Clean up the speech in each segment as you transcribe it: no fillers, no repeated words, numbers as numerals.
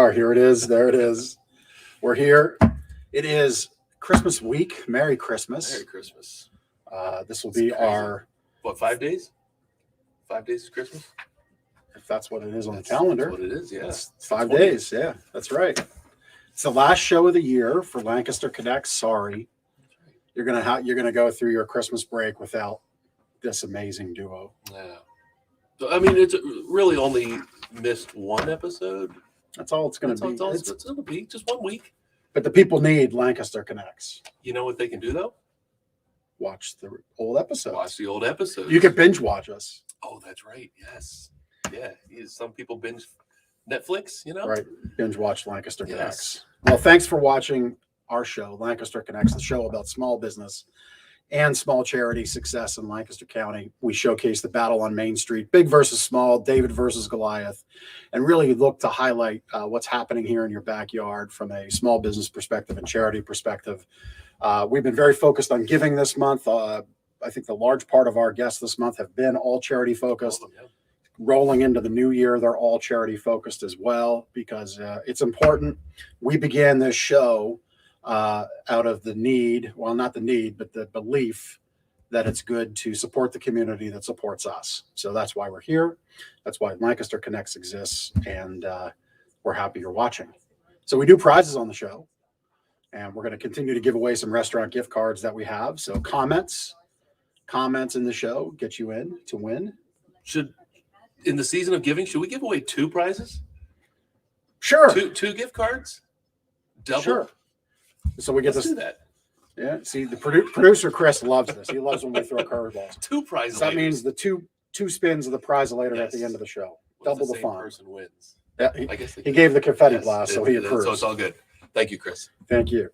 are. Here it is. There it is. We're here. It is Christmas week. Merry Christmas. Merry Christmas. This will be our... What, 5 days? 5 days is Christmas? If that's what it is on the calendar. That's what it is, yeah. It's 5 days. Yeah, that's right. It's the last show of the year for Lancaster Connects. Sorry. You're gonna go through your Christmas break without this amazing duo. Yeah. I mean, it's really only missed one episode. That's all it's going to be. It'll be just 1 week. But the people need Lancaster Connects. You know what they can do, though? Watch the old episodes. Watch the old episodes. You can binge watch us. Oh, that's right. Yes. Yeah. Some people binge Netflix, Right. Binge watch Lancaster Yes. Connects. Well, thanks for watching our show, Lancaster Connects, the show about small business and small charity success in Lancaster County. We showcase the battle on Main Street, big versus small, David versus Goliath, and really look to highlight what's happening here in your backyard from a small business perspective and charity perspective. We've been very focused on giving this month. I think the large part of our guests this month have been all charity focused. Rolling into the new year, they're all charity focused as well, because it's important. We began this show out of the need, well, not the need, but the belief that it's good to support the community that supports us. So that's why we're here. That's why Lancaster Connects exists, and we're happy you're watching. So we do prizes on the show, and we're going to continue to give away some restaurant gift cards that we have. So comments in the show get you in to win. In the season of giving, should we give away 2 prizes? Sure. Two gift cards? Double? Sure. So we get Let's this. do that. Yeah. See, the producer Chris loves this. He loves when we throw curveballs. 2 prizes. So that means the two spins of the prize later at the end of the show. Double the fun. Person wins. Yeah, I guess he gave the confetti blast, so he approves. So it's all good. Thank you, Chris. Thank you.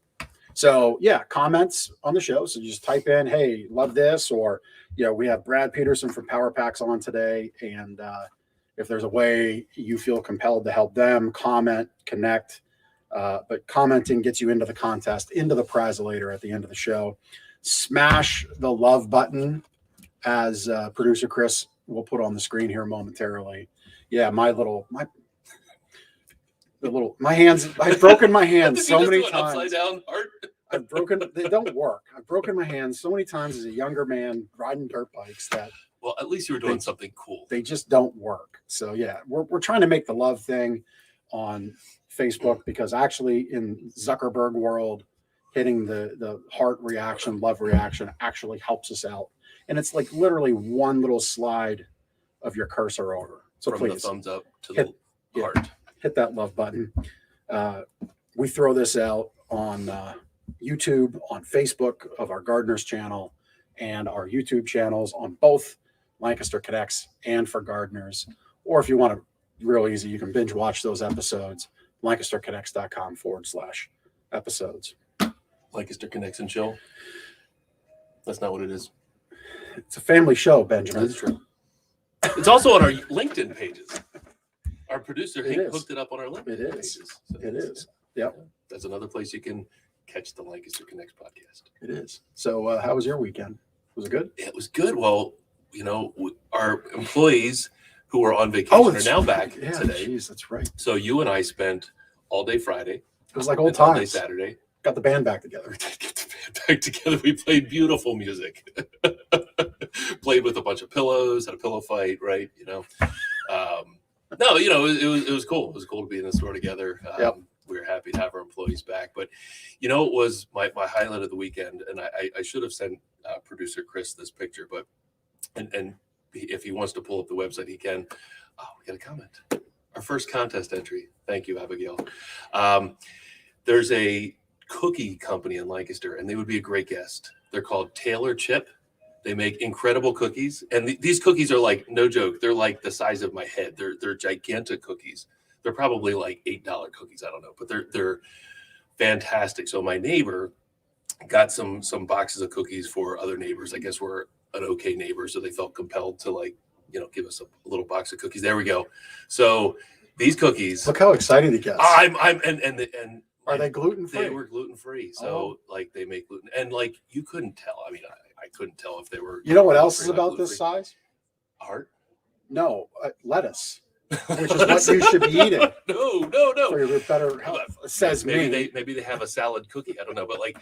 So yeah, comments on the show. So you just type in, "Hey, love this," or we have Brad Peterson from Power Packs on today, and if there's a way you feel compelled to help them, comment, connect. But commenting gets you into the contest, into the prize later at the end of the show. Smash the love button, as producer Chris will put on the screen here momentarily. Yeah, my hands. I've broken my hands so many times. Upside down heart. They don't work. I've broken my hands so many times as a younger man riding dirt bikes that. Well, at least you were doing something cool. They just don't work. So yeah, we're trying to make the love thing on Facebook, because actually in Zuckerberg world, hitting the heart reaction, love reaction actually helps us out. And it's like literally one little slide of your cursor over. So from please, the thumbs up to the heart. Hit that love button. We throw this out on YouTube, on Facebook of our Gardeners channel, and our YouTube channels on both Lancaster Connects and for Gardeners. Or if you want to, real easy, you can binge watch those episodes, lancasterconnects.com/episodes. Lancaster Connects and Chill. That's not what it is. It's a family show, Benjamin. That's true. It's also on our LinkedIn pages. Our producer hooked it up on our LinkedIn pages. So it is. Yep. That's another place you can catch the Lancaster Connects podcast. It is. So how was your weekend? Was it good? It was good. Well, our employees who were on vacation are now back today. Geez, that's right. So you and I spent all day Friday. It was like old times. All day Saturday. Got the band back together. Get the band back together. We played beautiful music. Played with a bunch of pillows, had a pillow fight, right? No, it was cool. It was cool to be in the store together. We were happy to have our employees back. But, it was my highlight of the weekend. And I should have sent producer Chris this picture, but and if he wants to pull up the website, he can. Oh, we got a comment. Our first contest entry. Thank you, Abigail. There's a cookie company in Lancaster, and they would be a great guest. They're called Taylor Chip. They make incredible cookies, and these cookies are like, no joke, they're like the size of my head. They're gigantic cookies. They're probably like $8 cookies. I don't know, but they're fantastic. So my neighbor got some boxes of cookies for other neighbors. I guess we're an okay neighbor, so they felt compelled to give us a little box of cookies. There we go. So these cookies. Look how excited he gets. Are they gluten-free? They were gluten-free. So they make gluten, and you couldn't tell. I mean, I couldn't tell if they were. You know what else is about this size? Heart? No, lettuce. which is what you should be eating No. for your better health. Says maybe me. maybe they have a salad cookie. I don't know, but like,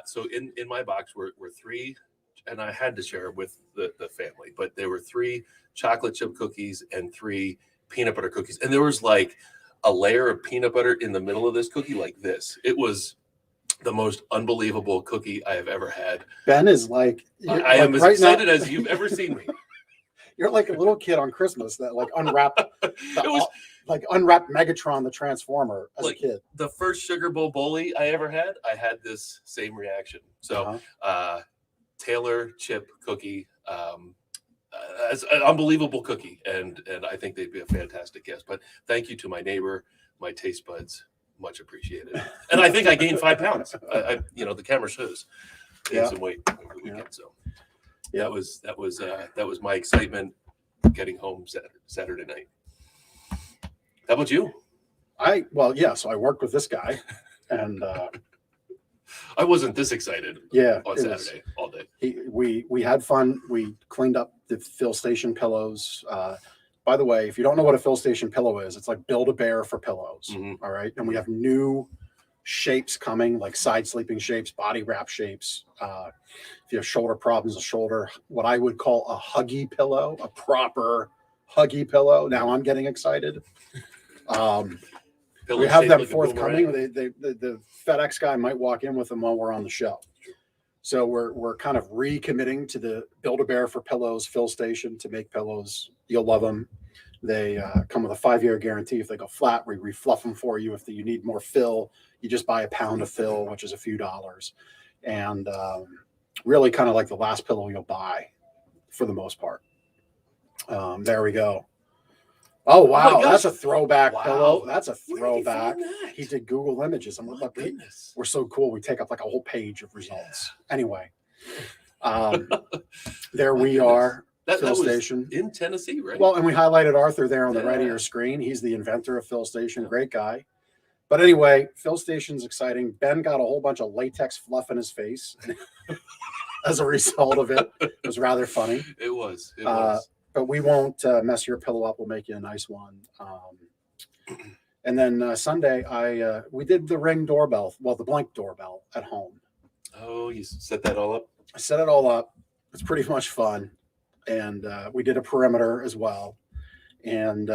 so in my box were three, and I had to share with the family, but there were 3 chocolate chip cookies and 3 peanut butter cookies, and there was like a layer of peanut butter in the middle of this cookie, like this. It was the most unbelievable cookie I have ever had. Ben is like, I am as right excited now, as you've ever seen me. You're like a little kid on Christmas that like unwrapped It was unwrapped Megatron the Transformer as like a kid. the first Sugar Bowl bully I ever had. I had this same reaction. So Taylor chip cookie, it's an unbelievable cookie, and I think they'd be a fantastic guest. But thank you to my neighbor, my taste buds, much appreciated. And I think I gained 5 pounds. The camera shows gained some weight over the weekend. So that was my excitement getting home Saturday night. How about you? So I worked with this guy, and I wasn't this excited. On Saturday all day. We had fun. We cleaned up the fill station pillows. By the way, if you don't know what a fill station pillow is, it's like Build-A-Bear for pillows. Mm-hmm. All right, and we have new shapes coming, like side sleeping shapes, body wrap shapes. If you have shoulder problems, a shoulder, what I would call a huggy pillow, a proper huggy pillow. Now I'm getting excited. We have them forthcoming. The FedEx guy might walk in with them while we're on the show. So we're kind of recommitting to the Build-A-Bear for pillows fill station to make pillows. You'll love them. They come with a 5-year guarantee. If they go flat, we refluff them for you. If you need more fill, you just buy a pound of fill, which is a few dollars. And really kind of like the last pillow you'll buy for the most part. There we go. Oh, wow. That's a throwback pillow. That's a throwback. He did Google Images. I'm like, goodness. We're so cool. We take up like a whole page of results. Anyway, there we are. That Fill was Station in Tennessee, right? Well, and we highlighted Arthur there on the right of your screen. He's the inventor of Fill Station. Great guy. But anyway, Fill Station's exciting. Ben got a whole bunch of latex fluff in his face as a result of it. It was rather funny. It was. But we won't mess your pillow up. We'll make you a nice one. And then Sunday, we did the Ring doorbell, the Blink doorbell at home. Oh, you set that all up? I set it all up. It's pretty much fun. And we did a perimeter as well. And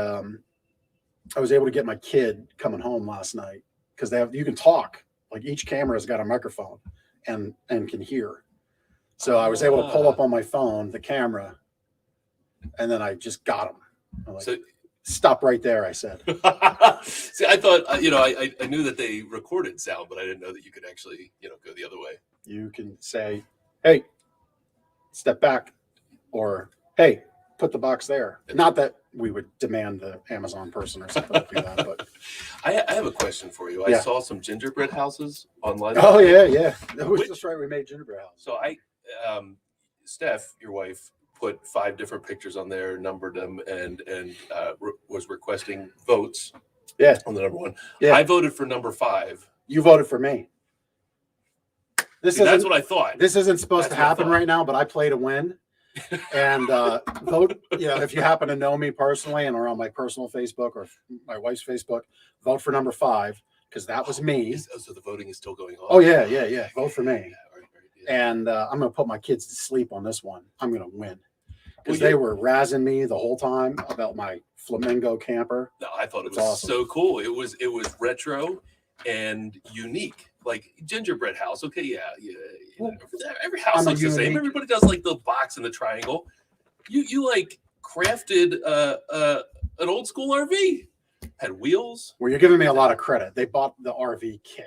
I was able to get my kid coming home last night because you can talk. Like each camera's got a microphone and can hear. So I was able to pull up on my phone the camera, and then I just got him. Stop right there, I said. See, I thought, I knew that they recorded sound, but I didn't know that you could actually, go the other way. You can say, hey, step back, or hey, put the box there. Not that we would demand the Amazon person or something to do that, but I have a question for you. I saw some gingerbread houses online. Oh, yeah. That was just right. We made gingerbread houses. So Steph, your wife, put 5 different pictures on there, numbered them, and was requesting votes. Yeah. On the number 1. Yeah. I voted for number 5. You voted for me. That's what I thought. This isn't supposed to happen right now, but I play to win. And vote, if you happen to know me personally and are on my personal Facebook or my wife's Facebook, vote for number 5 because that was me. So the voting is still going on. Oh, yeah. Vote for me. Right, yeah. And I'm going to put my kids to sleep on this one. I'm going to win. Because they were razzing me the whole time about my flamingo camper. No, I thought it was awesome. So cool. It was retro and unique, like gingerbread house. Okay, yeah. Well, every house looks the same. Everybody does like the box and the triangle. You like crafted an old school RV. Had wheels. Well, you're giving me a lot of credit. They bought the RV kit,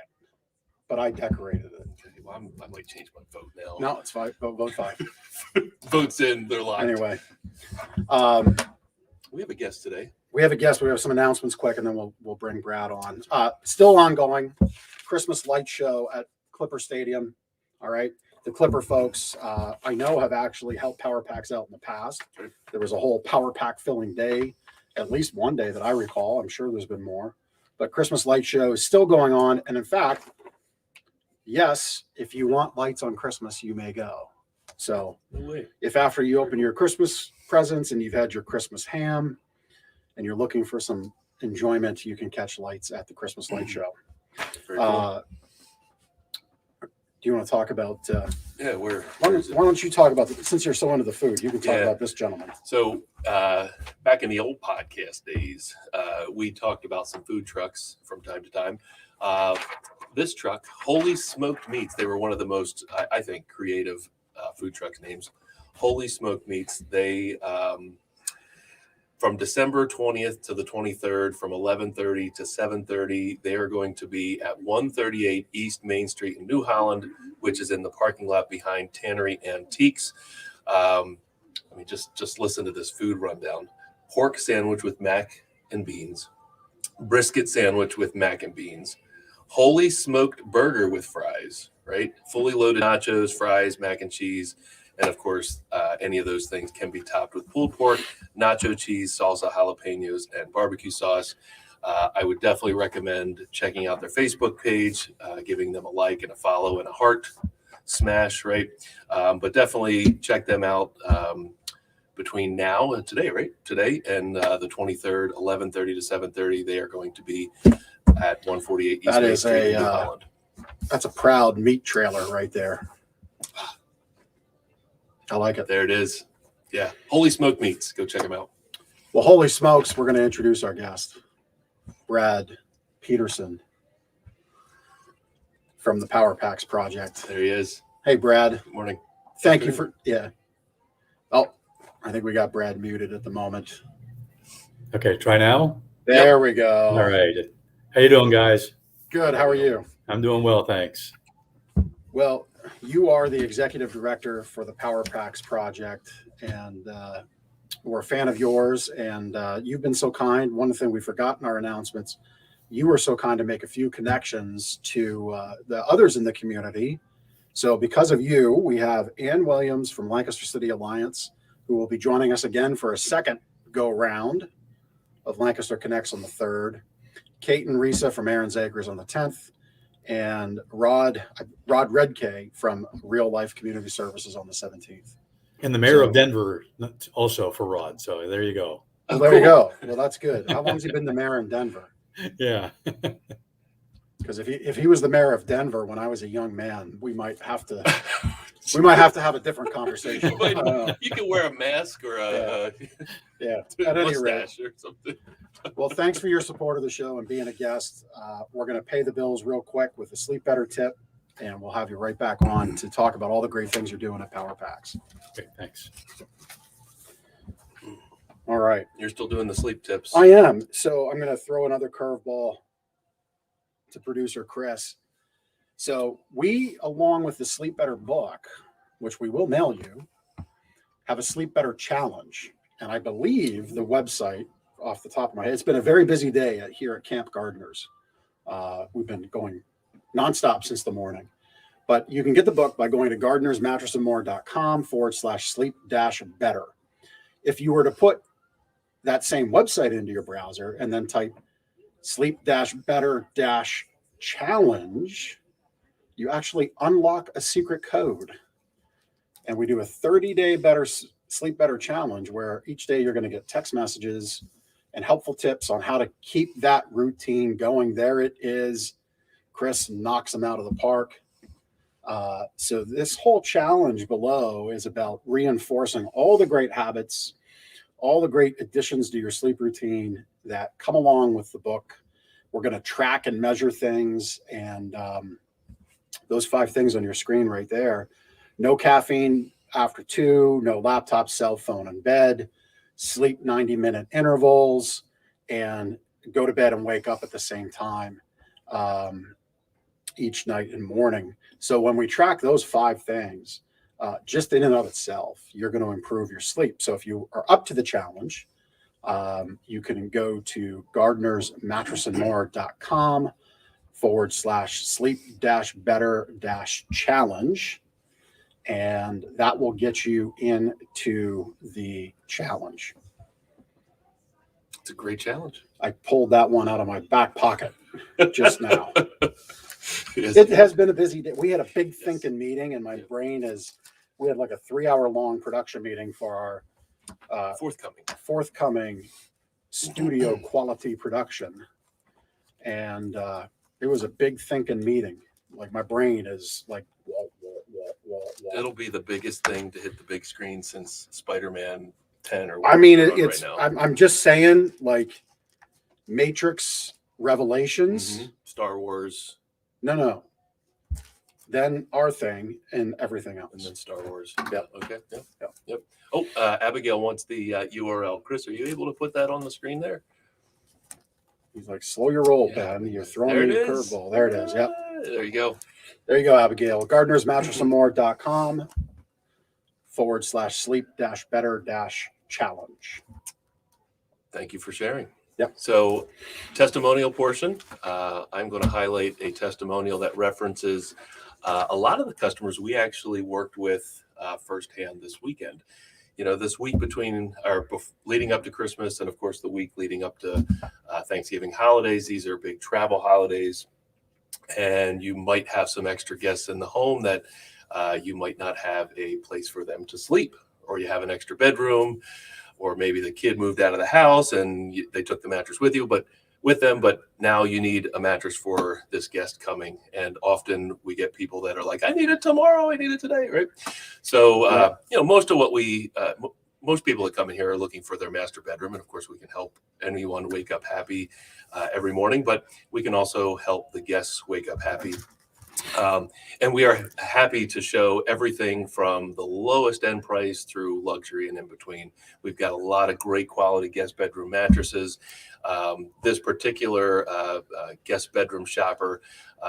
but I decorated it. Okay, well, I might change my vote now. No, it's 5. Vote 5. Votes in. They're locked. Anyway, we have a guest today. We have a guest. We have some announcements quick, and then we'll bring Brad on. Still ongoing Christmas light show at Clipper Stadium. All right. The Clipper folks, I know, have actually helped Power Packs out in the past. There was a whole Power Pack filling day, at least one day that I recall. I'm sure there's been more. But Christmas light show is still going on. And in fact, yes, if you want lights on Christmas, you may go. So if after you open your Christmas presents and you've had your Christmas ham and you're looking for some enjoyment, you can catch lights at the Christmas Light Show. Very cool. Do you want to talk about? Yeah, why don't you talk about since you're so into the food, you can talk about this gentleman. So back in the old podcast days, we talked about some food trucks from time to time. This truck, Holy Smoked Meats, they were one of the most, I think, creative food truck names. Holy Smoked Meats. They from December 20th to the 23rd, from 11:30 to 7:30, they are going to be at 138 East Main Street in New Holland, which is in the parking lot behind Tannery Antiques. Let me just listen to this food rundown. Pork sandwich with mac and beans, brisket sandwich with mac and beans, Holy Smoked burger with fries, right? Fully loaded nachos, fries, mac and cheese. And of course, any of those things can be topped with pulled pork, nacho cheese, salsa, jalapenos, and barbecue sauce. I would definitely recommend checking out their Facebook page, giving them a like and a follow and a heart smash, right? But definitely check them out between now and today, right? Today and the 23rd, 11:30 to 7:30, they are going to be at 148 East Main Street in New Holland. That's a proud meat trailer right there. I like it. There it is. Yeah. Holy Smoked Meats. Go check them out. Well, holy smokes, we're going to introduce our guest, Brad Peterson from the Power Packs Project. There he is. Hey, Brad. Good morning. Thank you for, Oh, I think we got Brad muted at the moment. Okay, try now. There we go. All right. How you doing, guys? Good. How are you? I'm doing well, thanks. Well, you are the executive director for the Power Packs Project, and we're a fan of yours. And you've been so kind. One thing we forgot in our announcements, you were so kind to make a few connections to the others in the community. So because of you, we have Ann Williams from Lancaster City Alliance, who will be joining us again for a second go round of Lancaster Connects on the 3rd. Kate and Risa from Aaron's Acres on the 10th. And Rod Redkay from Real Life Community Services on the 17th. And the mayor of Denver also for Rod. So there you go. Well, there you go. Well, that's good. How long has he been the mayor in Denver? Yeah. Because if he was the mayor of Denver when I was a young man, we might have to have a different conversation. You can wear a mask or a at any rate mustache or something. Well, thanks for your support of the show and being a guest. We're going to pay the bills real quick with a Sleep Better tip, and we'll have you right back on to talk about all the great things you're doing at Power Packs. Okay, thanks. All right. You're still doing the sleep tips. I am. So I'm going to throw another curveball to producer Chris. So we, along with the Sleep Better book, which we will mail you, have a Sleep Better challenge. And I believe the website, off the top of my head, it's been a very busy day here at Camp Gardeners. We've been going nonstop since the morning. But you can get the book by going to gardenersmattressandmore.com/sleep-better. If you were to put that same website into your browser and then type sleep-better-challenge, you actually unlock a secret code. And we do a 30-day Sleep Better challenge where each day you're going to get text messages and helpful tips on how to keep that routine going. There it is. Chris knocks them out of the park. So this whole challenge below is about reinforcing all the great habits, all the great additions to your sleep routine that come along with the book. We're going to track and measure things, and those 5 things on your screen right there. No caffeine after 2, no laptop, cell phone in bed, sleep 90-minute intervals, and go to bed and wake up at the same time each night and morning. So when we track those 5 things, just in and of itself, you're going to improve your sleep. So if you are up to the challenge, you can go to gardenersmattressandmore.com/sleep-better-challenge. And that will get you into the challenge. It's a great challenge. I pulled that one out of my back pocket just now. It has been a busy day. We had a big thinking meeting, and my brain we had like a 3-hour long production meeting for our forthcoming studio quality production. And it was a big thinking meeting. Like my brain is like, wah, wah, wah, wah, wah. It'll be the biggest thing to hit the big screen since Spider-Man 10 or I whatever mean, they're on it's, right now. I'm just saying, like Matrix Revelations. Star Wars, No. Then our thing and everything and else. then Star Wars. Yep. Okay. Yep. Yep. Yep. Oh, Abigail wants the URL. Chris, are you able to put that on the screen there? He's like, slow your roll, Yeah. Ben. You're throwing There me a it is. curveball. There it is. Yep. There you go. There you go, Abigail. gardenersmattressandmore.com/sleep-better-challenge. Thank you for sharing. Yep. So, testimonial portion. I'm going to highlight a testimonial that references a lot of the customers we actually worked with firsthand this weekend. You know, this week between or leading up to Christmas and, of course, the week leading up to Thanksgiving holidays. These are big travel holidays, and you might have some extra guests in the home that you might not have a place for them to sleep, or you have an extra bedroom, or maybe the kid moved out of the house and they took the mattress with them, but now you need a mattress for this guest coming. And often we get people that are like, I need it tomorrow, I need it today, right? So, most of what most people that come in here are looking for their master bedroom. And of course, we can help anyone wake up happy every morning, but we can also help the guests wake up happy. And we are happy to show everything from the lowest end price through luxury and in between. We've got a lot of great quality guest bedroom mattresses. This particular guest bedroom shopper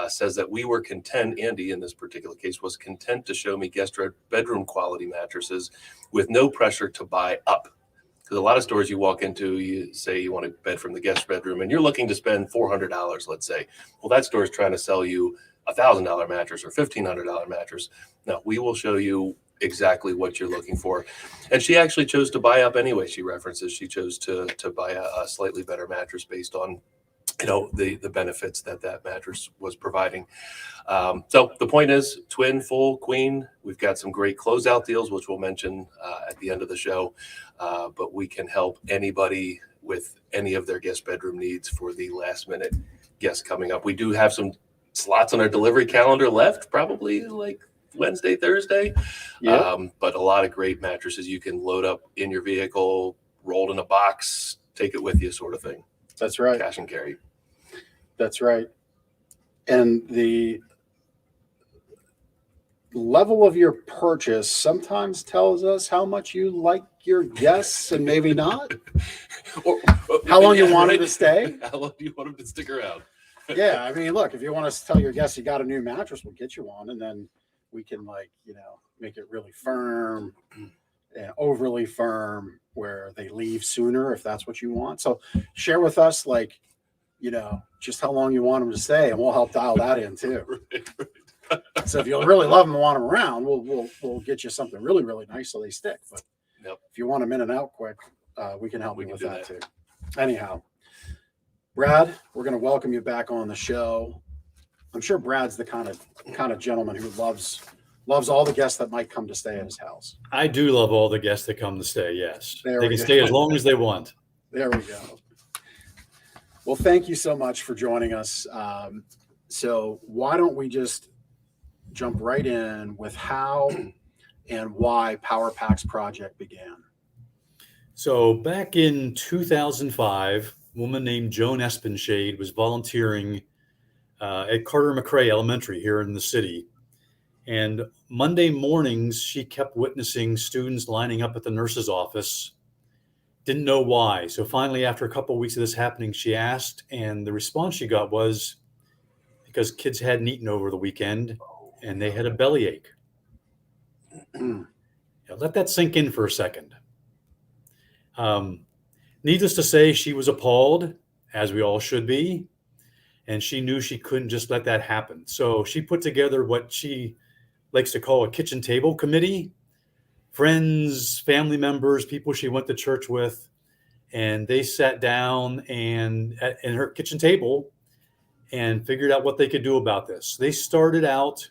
says that we were content, Andy in this particular case was content to show me guest bedroom quality mattresses with no pressure to buy up. Because a lot of stores you walk into, you say you want a bed from the guest bedroom and you're looking to spend $400, let's say. Well, that store is trying to sell you $1,000 mattress or $1,500 mattress. No, we will show you exactly what you're looking for. And she actually chose to buy up anyway. She references she chose to buy a slightly better mattress based on the benefits that mattress was providing. So the point is, twin, full, queen. We've got some great closeout deals, which we'll mention at the end of the show. But we can help anybody with any of their guest bedroom needs for the last minute guests coming up. We do have some slots on our delivery calendar left, probably like Wednesday, Thursday. But a lot of great mattresses you can load up in your vehicle, rolled in a box, take it with you, sort of thing. That's right. Cash and carry. That's right. And the level of your purchase sometimes tells us how much you like your guests and maybe not. Or How long you want them to stay. How long do you want them to stick around? Yeah, I mean, look, if you want us to tell your guests you got a new mattress, we'll get you one, and then we can make it really firm and overly firm where they leave sooner if that's what you want. So share with us just how long you want them to stay, and we'll help dial that in too. Right. So if you really love them and want them around, we'll get you something really, really nice so they stick. But if you want them in and out quick, we can help you with that too. Anyhow, Brad, we're going to welcome you back on the show. I'm sure Brad's the kind of gentleman who loves all the guests that might come to stay at his house. I do love all the guests that come to stay. Yes, There they we can go. stay as long as they want. There we go. Well, thank you so much for joining us. So why don't we just jump right in with how and why Power Packs Project began? So back in 2005, a woman named Joan Espenshade was volunteering at Carter McRae Elementary here in the city. And Monday mornings, she kept witnessing students lining up at the nurse's office. Didn't know why. So finally, after a couple of weeks of this happening, she asked, and the response she got was because kids hadn't eaten over the weekend and they had a bellyache. Let that sink in for a second. Needless to say, she was appalled, as we all should be, and she knew she couldn't just let that happen. So she put together what she likes to call a kitchen table committee, friends, family members, people she went to church with, and they sat down in her kitchen table and figured out what they could do about this. They started out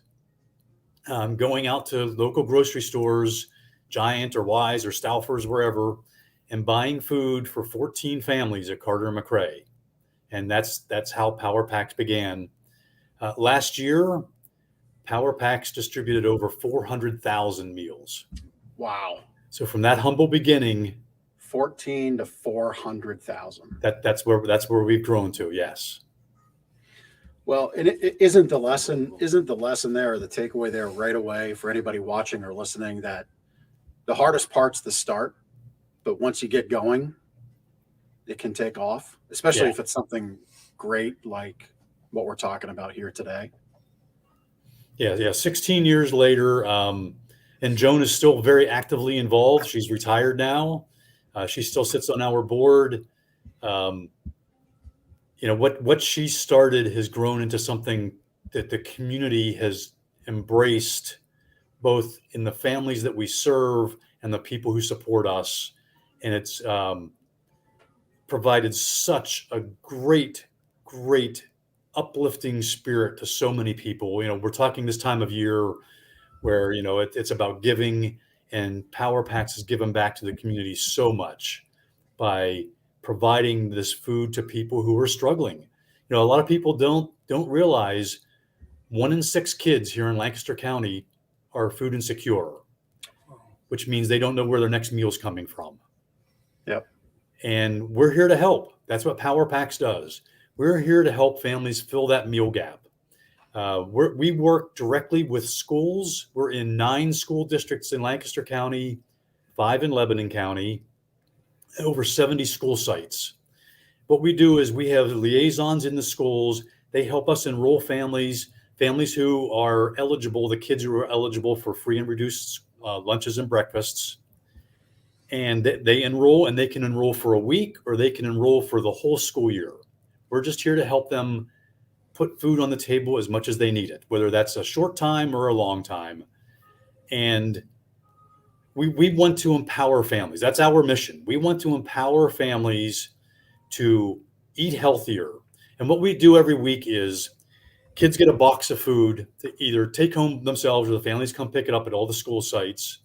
going out to local grocery stores, Giant or Wise or Stouffer's, wherever, and buying food for 14 families at Carter and McRae. And that's how Power Packs began. Last year, Power Packs distributed over 400,000 meals. Wow. So from that humble beginning, 14 to 400,000. that's where we've grown to. Yes. Well, and it isn't the lesson there, or the takeaway there right away for anybody watching or listening, that the hardest part's the start, but once you get going, it can take off, especially if it's something great like what we're talking about here today. Yeah. 16 years later, and Joan is still very actively involved. She's retired now. She still sits on our board. What she started has grown into something that the community has embraced, both in the families that we serve and the people who support us. And it's provided such a great uplifting spirit to so many people. We're talking this time of year where, it's about giving, and Power Packs has given back to the community so much by providing this food to people who are struggling. A lot of people don't realize 1 in 6 kids here in Lancaster County are food insecure, which means they don't know where their next meal's coming from. Yep. And we're here to help. That's what Power Packs does. We're here to help families fill that meal gap. We work directly with schools. We're in 9 school districts in Lancaster County, 5 in Lebanon County, over 70 school sites. What we do is we have liaisons in the schools. They help us enroll families who are eligible, the kids who are eligible for free and reduced lunches and breakfasts. And they enroll, and they can enroll for a week, or they can enroll for the whole school year. We're just here to help them put food on the table as much as they need it, whether that's a short time or a long time. And we want to empower families. That's our mission. We want to empower families to eat healthier. And what we do every week is kids get a box of food to either take home themselves, or the families come pick it up at all the school sites.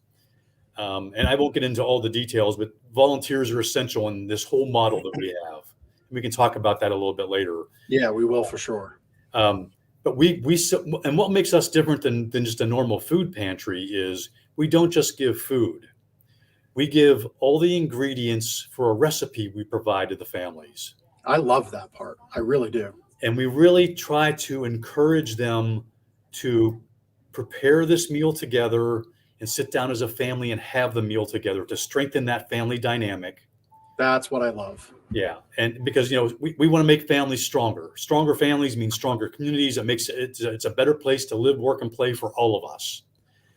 And I won't get into all the details, but volunteers are essential in this whole model that we have. We can talk about that a little bit later. Yeah, we will for sure. But and what makes us different than just a normal food pantry is we don't just give food. We give all the ingredients for a recipe we provide to the families. I love that part. I really do. And we really try to encourage them to prepare this meal together and sit down as a family and have the meal together to strengthen that family dynamic. That's what I love. Yeah. And because, we want to make families stronger. Stronger families mean stronger communities. It's a better place to live, work, and play for all of us.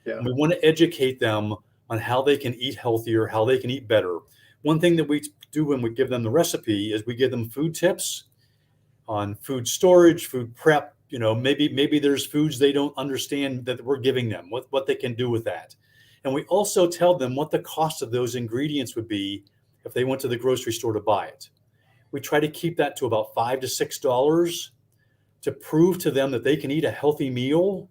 Yeah. And we want to educate them on how they can eat healthier, how they can eat better. One thing that we do when we give them the recipe is we give them food tips on food storage, food prep. Maybe there's foods they don't understand that we're giving them, what they can do with that. And we also tell them what the cost of those ingredients would be if they went to the grocery store to buy it. We try to keep that to about $5 to $6 to prove to them that they can eat a healthy meal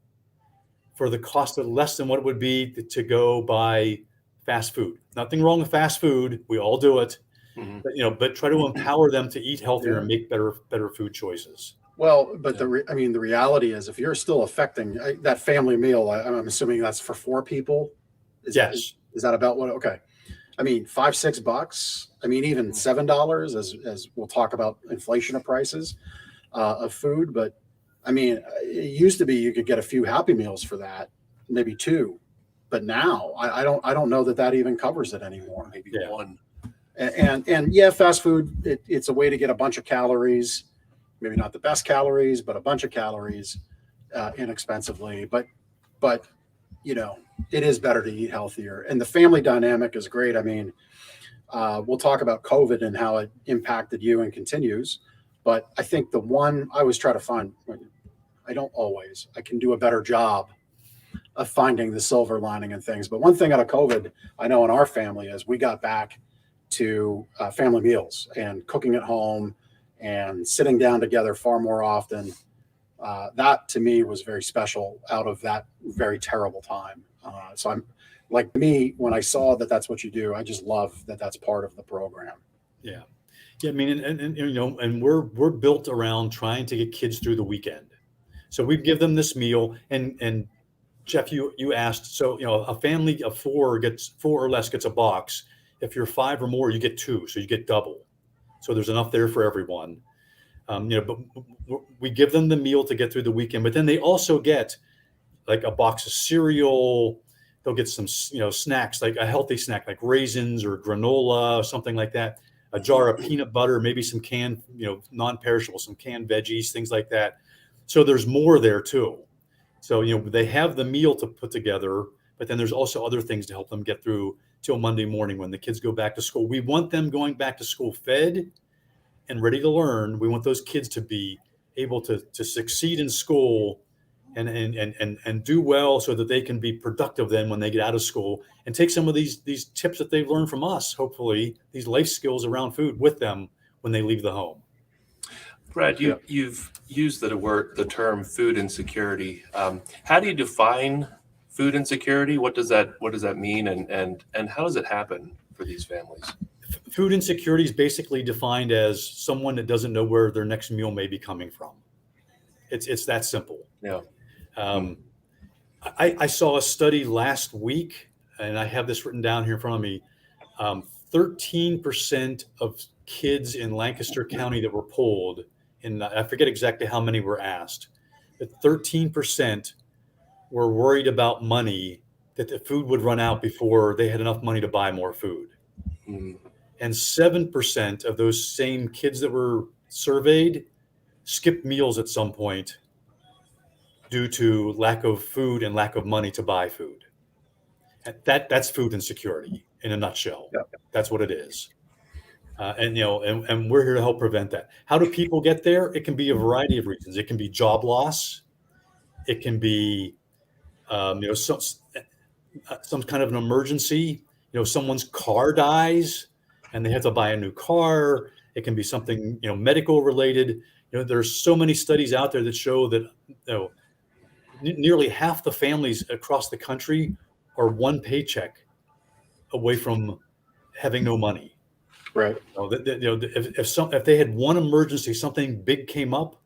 for the cost of less than what it would be to go buy fast food. Nothing wrong with fast food. We all do it. Mm-hmm. But try to empower them to eat healthier and make better food choices. Well, but the reality is, if you're still affecting that family meal, I'm assuming that's for 4 people. Yes. Is that about what? Okay. $5-6. Even $7 as we'll talk about inflation of prices of food. But it used to be you could get a few Happy Meals for that, maybe 2. But now I don't know that even covers it anymore. Maybe 1. And yeah, fast food, it's a way to get a bunch of calories, maybe not the best calories, but a bunch of calories inexpensively. But it is better to eat healthier. And the family dynamic is great. We'll talk about COVID and how it impacted you and continues. But I think the one I always try to find, I can do a better job of finding the silver lining in things. But one thing out of COVID, I know in our family, is we got back to family meals and cooking at home and sitting down together far more often. That to me was very special out of that very terrible time. So like me, when I saw that that's what you do, I just love that that's part of the program. Yeah. Yeah. I mean, and we're built around trying to get kids through the weekend. So we give them this meal, and Jeff, you asked, so a family of four or less gets a box. If you're five or more, you get two, so you get double. So there's enough there for everyone. But we give them the meal to get through the weekend, but then they also get like a box of cereal. They'll get some, snacks, like a healthy snack, like raisins or granola or something like that. A jar of peanut butter, maybe some canned, non-perishable, some canned veggies, things like that. So there's more there too. So, they have the meal to put together, but then there's also other things to help them get through till Monday morning when the kids go back to school. We want them going back to school fed and ready to learn. We want those kids to be able to succeed in school and do well so that they can be productive then when they get out of school, and take some of these tips that they've learned from us, hopefully these life skills around food, with them when they leave the home. Brad, you've used the term food insecurity. How do you define food insecurity? What does that mean, and how does it happen for these families? Food insecurity is basically defined as someone that doesn't know where their next meal may be coming from. It's that simple. Yeah. I saw a study last week, and I have this written down here in front of me. 13% of kids in Lancaster County that were polled, and I forget exactly how many were asked, but 13% were worried about money, that the food would run out before they had enough money to buy more food. Mm. And 7% of those same kids that were surveyed skipped meals at some point due to lack of food and lack of money to buy food. That's food insecurity in a nutshell. Yeah. That's what it is. And we're here to help prevent that. How do people get there? It can be a variety of reasons. It can be job loss. It can be, some kind of an emergency. Someone's car dies and they have to buy a new car. It can be something, medical related. There's so many studies out there that show that, nearly half the families across the country are one paycheck away from having no money. Right. If they had one emergency, something big came up,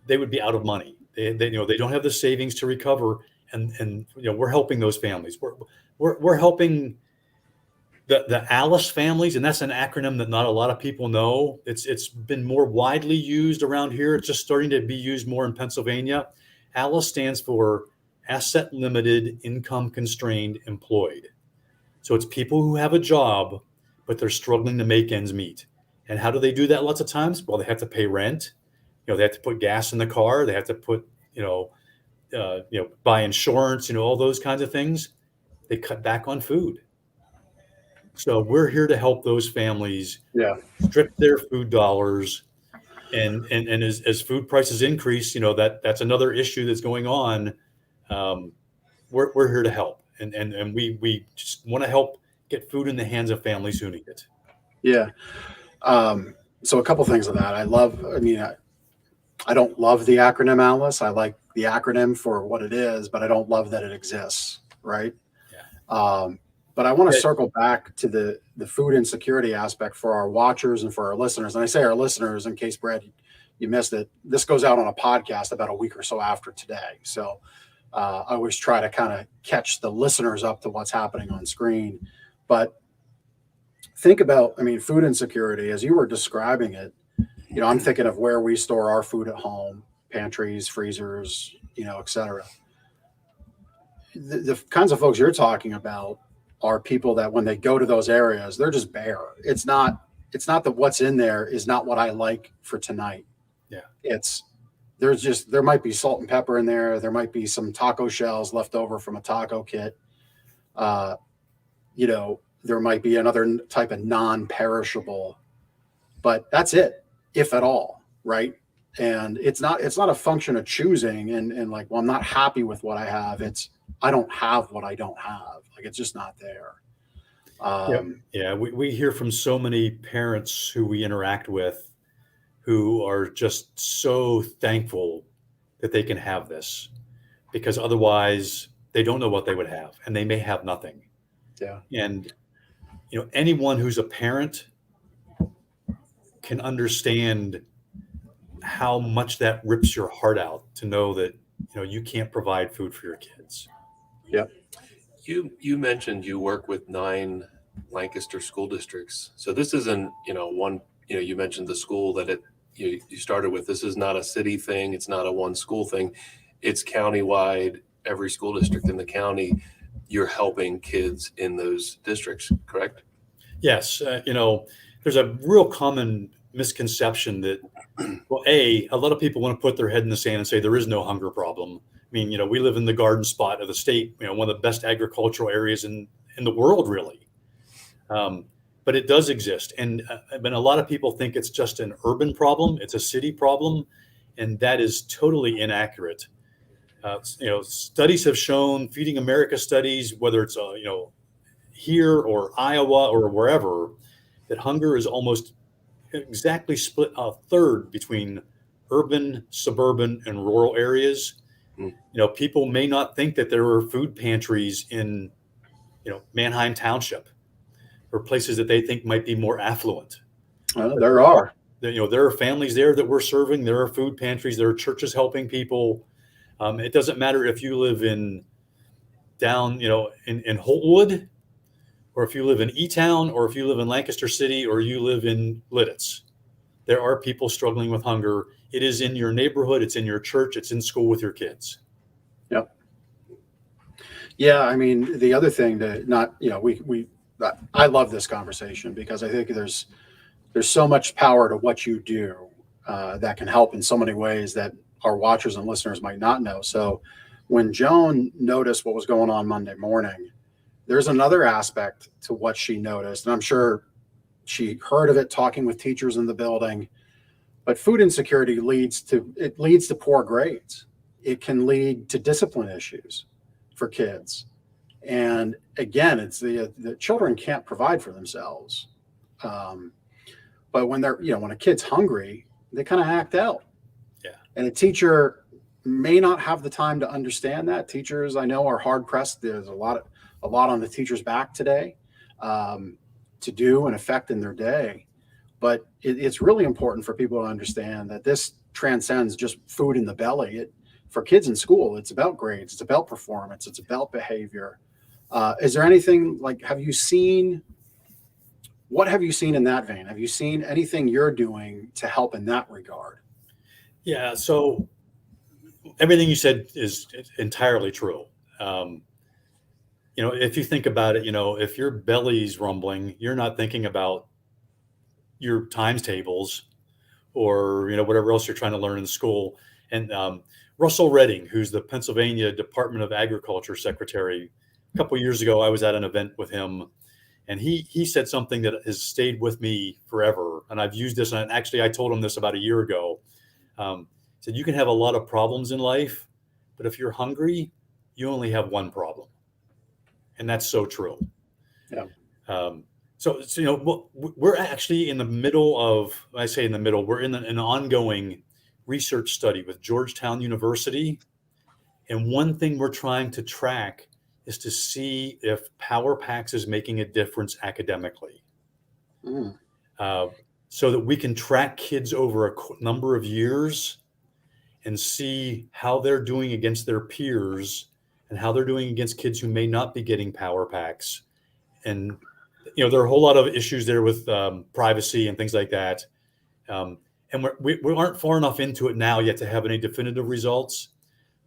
they would be out of money. They don't have the savings to recover, and we're helping those families. We're helping the Alice families, and that's an acronym that not a lot of people know. It's been more widely used around here. It's just starting to be used more in Pennsylvania. ALICE stands for Asset Limited, Income Constrained, Employed. So it's people who have a job, but they're struggling to make ends meet. And how do they do that lots of times? Well, they have to pay rent. They have to put gas in the car. They have to put, buy insurance, all those kinds of things. They cut back on food. So we're here to help those families strip their food dollars. And as food prices increase, that's another issue that's going on. We're here to help, and we just want to help get food in the hands of families who need it. Yeah. So a couple things of that. I don't love the acronym ALICE. I like the acronym for what it is, but I don't love that it exists. Right. Yeah. But I want to circle back to the food insecurity aspect for our watchers and for our listeners. And I say our listeners in case, Brad, you missed it. This goes out on a podcast about a week or so after today. So I always try to kind of catch the listeners up to what's happening on screen. But think about, food insecurity, as you were describing it, I'm thinking of where we store our food at home, pantries, freezers, et cetera. The kinds of folks you're talking about are people that when they go to those areas, they're just bare. It's not that what's in there is not what I like for tonight. Yeah. There might be salt and pepper in there. There might be some taco shells left over from a taco kit. There might be another type of non-perishable, but that's it, if at all. Right. And it's not a function of choosing and like, well, I'm not happy with what I have. I don't have what I don't have. Like, it's just not there. We hear from so many parents who we interact with who are just so thankful that they can have this, because otherwise they don't know what they would have, and they may have nothing. Yeah. And, anyone who's a parent can understand how much that rips your heart out to know that, you can't provide food for your kids. Yep. You mentioned you work with 9 Lancaster school districts. So this isn't, one, you mentioned the school that you started with. This is not a city thing. It's not a one school thing. It's countywide. Every school district in the county, you're helping kids in those districts, correct? Yes. There's a real common misconception that, well, a lot of people want to put their head in the sand and say there is no hunger problem. I mean, we live in the garden spot of the state, one of the best agricultural areas in the world, really. But it does exist. And a lot of people think it's just an urban problem. It's a city problem. And that is totally inaccurate. Studies have shown, Feeding America studies, whether it's, here or Iowa or wherever, that hunger is almost exactly split a third between urban, suburban, and rural areas. People may not think that there are food pantries in, Manheim Township or places that they think might be more affluent. There are. There are families there that we're serving. There are food pantries. There are churches helping people. It doesn't matter if you live down, in Holtwood, or if you live in E-Town, or if you live in Lancaster City, or you live in Lidditz. There are people struggling with hunger. It is in your neighborhood. It's in your church. It's in school with your kids. Yep. Yeah. I mean, the other thing I love this conversation because I think there's so much power to what you do that can help in so many ways that our watchers and listeners might not know. So when Joan noticed what was going on Monday morning, there's another aspect to what she noticed. And I'm sure she heard of it talking with teachers in the building, but food insecurity leads to poor grades. It can lead to discipline issues for kids. And again, it's the children can't provide for themselves. But when when a kid's hungry, they kind of act out. Yeah. And a teacher may not have the time to understand that. Teachers, I know, are hard pressed. There's a lot on the teacher's back today to do and affect in their day. But it's really important for people to understand that this transcends just food in the belly. For kids in school, it's about grades, it's about performance, it's about behavior. Is there anything what have you seen in that vein? Have you seen anything you're doing to help in that regard? Yeah. So everything you said is entirely true. If you think about it, if your belly's rumbling, you're not thinking about your times tables or, whatever else you're trying to learn in school. And Russell Redding, who's the Pennsylvania Department of Agriculture secretary, a couple of years ago, I was at an event with him, and he said something that has stayed with me forever. And I've used this, and actually I told him this about a year ago. Said, you can have a lot of problems in life, but if you're hungry, you only have one problem. And that's so true. Yeah. So we're actually in the middle of, I say in the middle, we're in an ongoing research study with Georgetown University. And one thing we're trying to track is to see if Power Packs is making a difference academically. So that we can track kids over a number of years and see how they're doing against their peers and how they're doing against kids who may not be getting Power Packs. And, there are a whole lot of issues there with privacy and things like that. And we aren't far enough into it now yet to have any definitive results.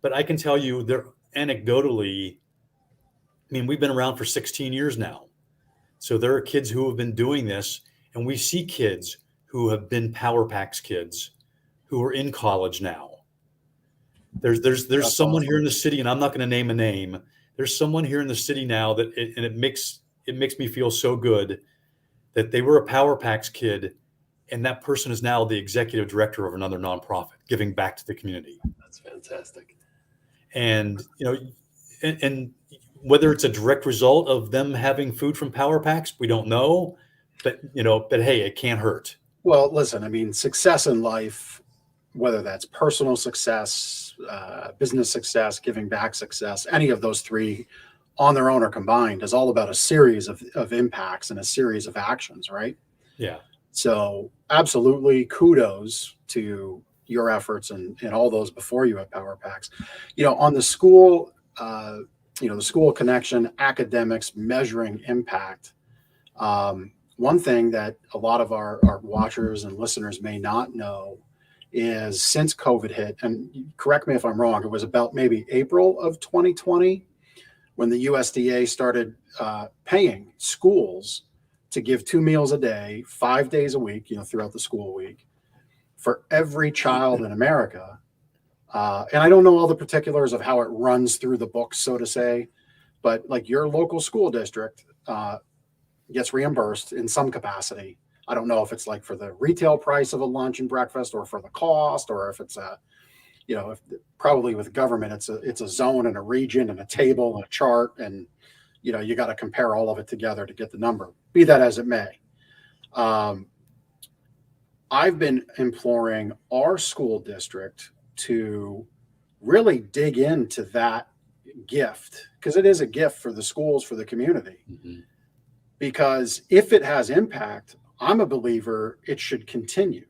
But I can tell you there anecdotally, we've been around for 16 years now. So there are kids who have been doing this, and we see kids who have been Power Packs kids who are in college now. There's That's someone awesome. here in the city, and I'm not going to name a name. There's someone here in the city now it makes me feel so good that they were a Power Packs kid, and that person is now the executive director of another nonprofit, giving back to the community. That's fantastic. And and whether it's a direct result of them having food from Power Packs, we don't know. But hey, it can't hurt. Well, listen, success in life whether that's personal success, business success, giving back success, any of those three on their own or combined is all about a series of impacts and a series of actions, right? Yeah. So absolutely kudos to your efforts and all those before you at Power Packs. On the school, the school connection, academics, measuring impact. One thing that a lot of our watchers and listeners may not know is since COVID hit, and correct me if I'm wrong, it was about maybe April of 2020 when the USDA started paying schools to give 2 meals a day, 5 days a week, throughout the school week for every child in America. And I don't know all the particulars of how it runs through the books, so to say, but like your local school district gets reimbursed in some capacity. I don't know if it's like for the retail price of a lunch and breakfast or for the cost, or if it's probably with government, it's a zone and a region and a table and a chart. And, you got to compare all of it together to get the number, be that as it may. I've been imploring our school district to really dig into that gift, because it is a gift for the schools, for the community. Mm-hmm. Because if it has impact, I'm a believer it should continue.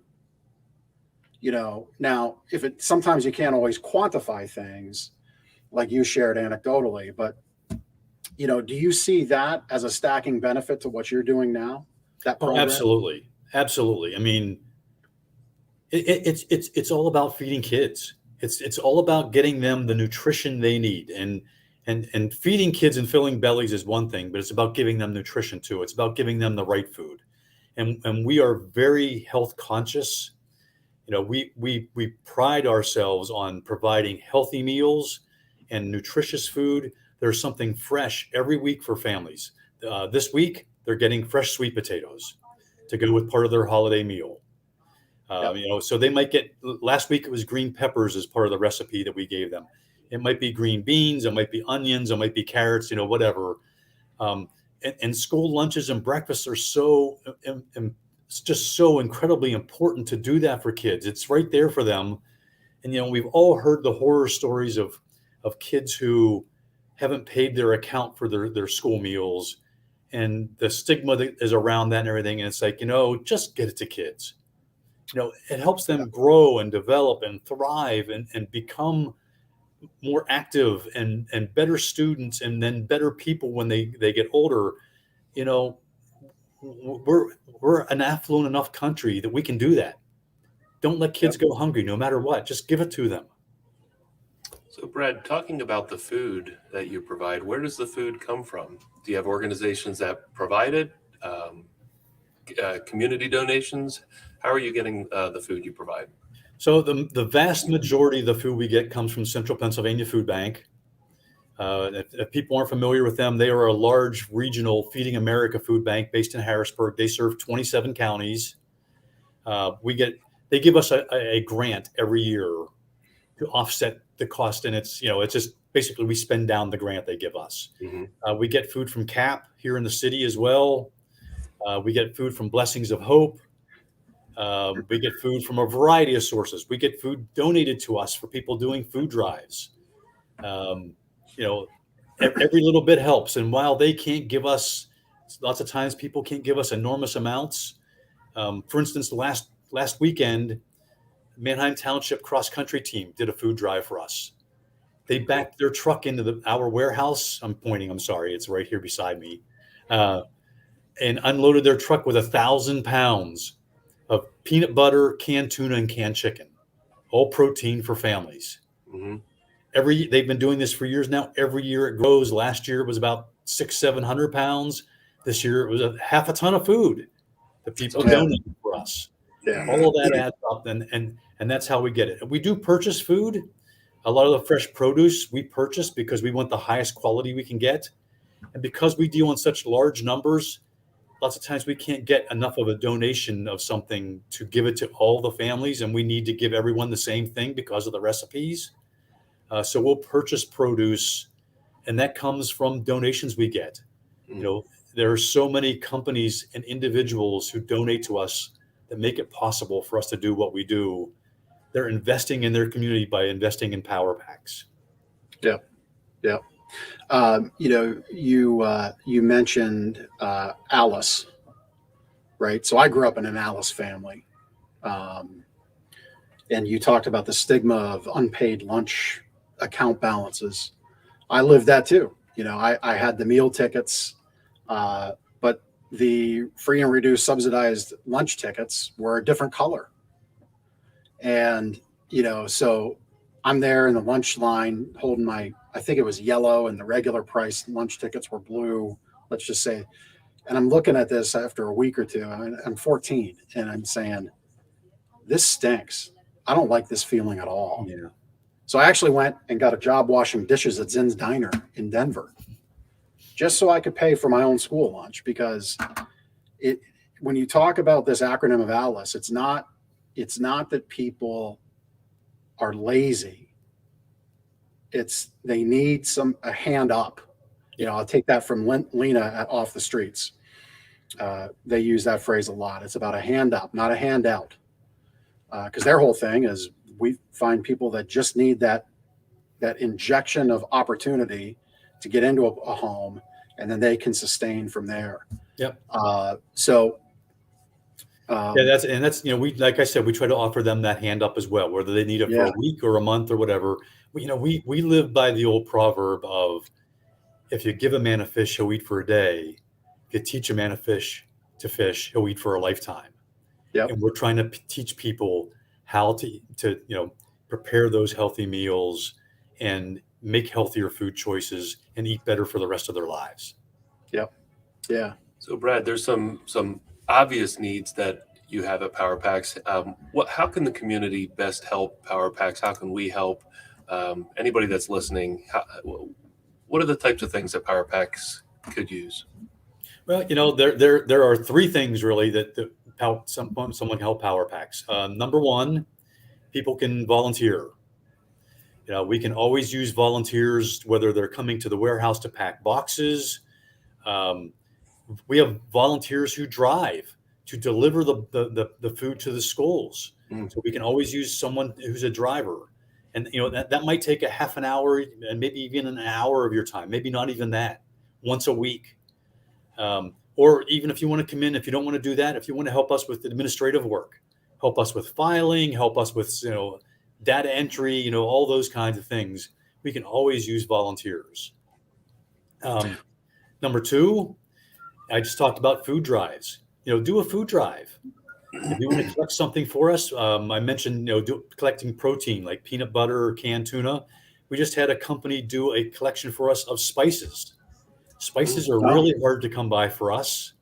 Now sometimes you can't always quantify things like you shared anecdotally, but do you see that as a stacking benefit to what you're doing now? That program? Absolutely. I mean, it's all about feeding kids. It's all about getting them the nutrition they need, and feeding kids and filling bellies is one thing, but it's about giving them nutrition too. It's about giving them the right food, and we are very health conscious. We pride ourselves on providing healthy meals and nutritious food. There's something fresh every week for families. This week, they're getting fresh sweet potatoes to go with part of their holiday meal. So they might get, last week it was green peppers as part of the recipe that we gave them. It might be green beans, it might be onions, it might be carrots, whatever. And school lunches and breakfasts are it's just so incredibly important to do that for kids. It's right there for them. And, we've all heard the horror stories of kids who haven't paid their account for their school meals, and the stigma that is around that and everything. And it's like, just get it to kids. It helps them grow and develop and thrive and become more active and better students, and then better people when they get older. We're an affluent enough country that we can do that. Don't let kids go hungry no matter what. Just give it to them. So, Brad, talking about the food that you provide, where does the food come from? Do you have organizations that provide it? Community donations? How are you getting the food you provide? So the vast majority of the food we get comes from Central Pennsylvania Food Bank. If people aren't familiar with them, they are a large regional Feeding America food bank based in Harrisburg. They serve 27 counties. They give us a grant every year to offset the cost, and it's just basically we spend down the grant they give us. Mm-hmm. We get food from CAP here in the city as well. We get food from Blessings of Hope. We get food from a variety of sources. We get food donated to us for people doing food drives. Every little bit helps. And while they can't give us, lots of times people can't give us enormous amounts. For instance, last weekend, Manheim Township cross country team did a food drive for us. They backed their truck into our warehouse. I'm sorry, it's right here beside me. And unloaded their truck with 1,000 pounds of peanut butter, canned tuna, and canned chicken, all protein for families. Mm-hmm. They've been doing this for years now. Every year it grows. Last year it was about 600-700 pounds. This year it was half a ton of food that people donated for us. Yeah. All of that adds up, and that's how we get it. We do purchase food. A lot of the fresh produce we purchase because we want the highest quality we can get, and because we deal in such large numbers, lots of times we can't get enough of a donation of something to give it to all the families, and we need to give everyone the same thing because of the recipes. So we'll purchase produce, and that comes from donations we get. There are so many companies and individuals who donate to us that make it possible for us to do what we do. they're investing in their community by investing in power packs. Yeah. Yeah. You mentioned Alice, right? So I grew up in an Alice family. Um, and you talked about the stigma of unpaid lunch account balances. I lived that too. I had the meal tickets, but the free and reduced subsidized lunch tickets were a different color. And, so I'm there in the lunch line holding I think it was yellow, and the regular price lunch tickets were blue, let's just say. And I'm looking at this after a week or two. I'm 14 and I'm saying, this stinks. I don't like this feeling at all. Yeah. So I actually went and got a job washing dishes at Zinn's Diner in Denver, just so I could pay for my own school lunch. Because when you talk about this acronym of ALICE, it's not that people are lazy. It's they need a hand up. I'll take that from Lena at Off the Streets. They use that phrase a lot. It's about a hand up, not a handout. Because their whole thing is we find people that just need that injection of opportunity to get into a home, and then they can sustain from there. Yep. That's we, like I said, we try to offer them that hand up as well, whether they need it for a week or a month or whatever. We live by the old proverb of, if you give a man a fish, he'll eat for a day. If you teach a man to fish, he'll eat for a lifetime. Yep. And we're trying to teach people how to prepare those healthy meals and make healthier food choices and eat better for the rest of their lives. Yep. Yeah. So Brad, there's some obvious needs that you have at Power Packs. How can the community best help Power Packs? How can we help anybody that's listening? What are the types of things that Power Packs could use? Well, there are three things really that help someone help Power Packs. Number one, people can volunteer. We can always use volunteers, whether they're coming to the warehouse to pack boxes. We have volunteers who drive to deliver the food to the schools. So we can always use someone who's a driver. And that might take a half an hour and maybe even an hour of your time, maybe not even that, once a week. Or even if you want to come in, if you don't want to do that, if you want to help us with administrative work, help us with filing, help us with data entry, all those kinds of things, we can always use volunteers. Number two, I just talked about food drives. Do a food drive. If you want to collect something for us, I mentioned collecting protein like peanut butter or canned tuna. We just had a company do a collection for us of spices. Spices are really hard to come by for us,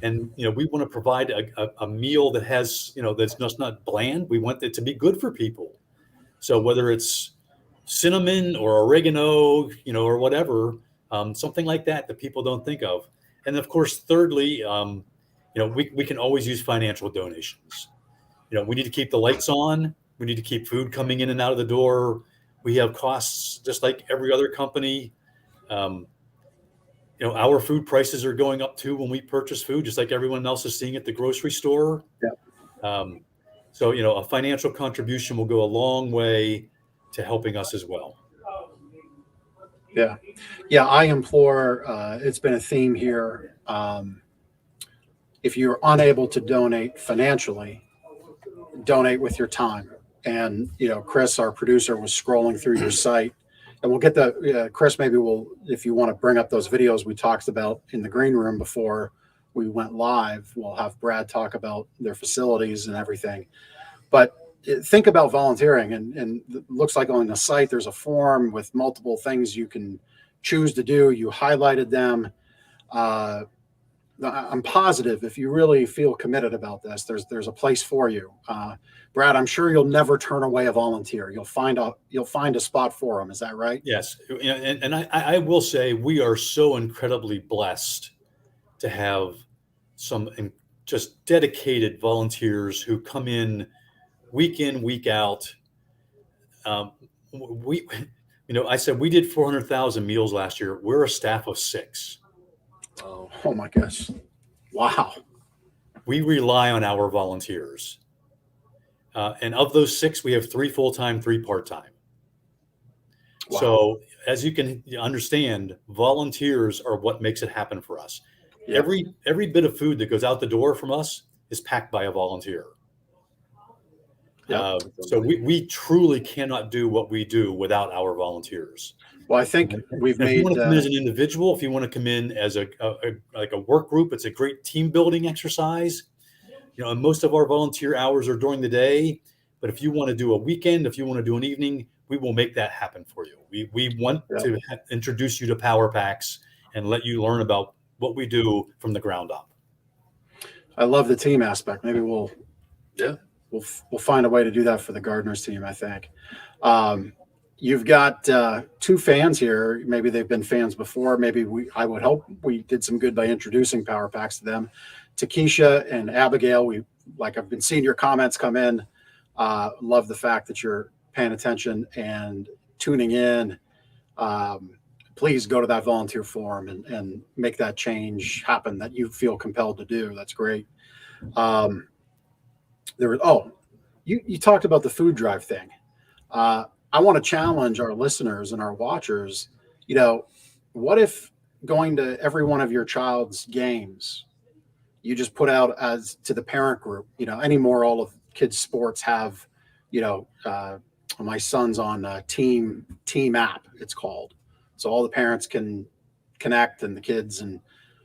and we want to provide a meal that has that's just not bland. We want it to be good for people. So whether it's cinnamon or oregano, or whatever, something like that people don't think of. And of course, thirdly, we can always use financial donations. We need to keep the lights on. We need to keep food coming in and out of the door. We have costs just like every other company. Our food prices are going up too when we purchase food, just like everyone else is seeing at the grocery store. Yeah. So, a financial contribution will go a long way to helping us as well. Yeah. Yeah. I implore, it's been a theme here. If you're unable to donate financially, donate with your time. And, Chris, our producer, was scrolling through your site, and we'll get Chris, maybe if you want to bring up those videos we talked about in the green room before we went live, we'll have Brad talk about their facilities and everything. But think about volunteering, and it looks like on the site, there's a form with multiple things you can choose to do. You highlighted them. I'm positive if you really feel committed about this, there's a place for you. Brad, I'm sure you'll never turn away a volunteer. You'll find a spot for them. Is that right? Yes. And I will say we are so incredibly blessed to have some just dedicated volunteers who come in, week out. I said we did 400,000 meals last year. We're a staff of 6. Oh my gosh. Wow. We rely on our volunteers. And of those 6, we have 3 full-time, 3 part-time. Wow. So as you can understand, volunteers are what makes it happen for us. Yep. Every bit of food that goes out the door from us is packed by a volunteer. Yep. So we truly cannot do what we do without our volunteers. Well, I think we've And if you made want to come in as an individual, if you want to come in as like a work group, it's a great team building exercise. And most of our volunteer hours are during the day. But if you want to do a weekend, if you want to do an evening, we will make that happen for you. We want to introduce you to Power Packs and let you learn about what we do from the ground up. I love the team aspect. Maybe we'll find a way to do that for the Gardeners team, I think. You've got 2 fans here. Maybe they've been fans before. Maybe I would hope we did some good by introducing Power Packs to them. Takesha and Abigail, I've been seeing your comments come in. Love the fact that you're paying attention and tuning in. Please go to that volunteer forum and make that change happen that you feel compelled to do. That's great. You talked about the food drive thing. I want to challenge our listeners and our watchers. What if going to every one of your child's games, you just put out as to the parent group, anymore, all of kids' sports have, my son's on a team app, it's called. So all the parents can connect and the kids. And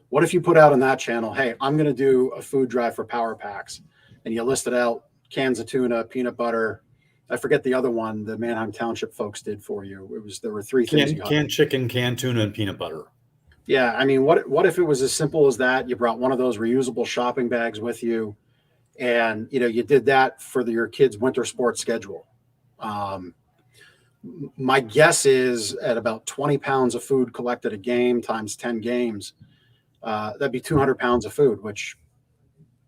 what if you put out on that channel, hey, I'm going to do a food drive for Power Packs, and you listed out cans of tuna, peanut butter. I forget the other one the Manheim Township folks did for you. There were 3 things. Canned chicken, canned tuna, and peanut butter. Yeah. I mean, what if it was as simple as that? You brought one of those reusable shopping bags with you, and, you did that for your kids' winter sports schedule. My guess is at about 20 pounds of food collected a game times 10 games, that'd be 200 pounds of food, which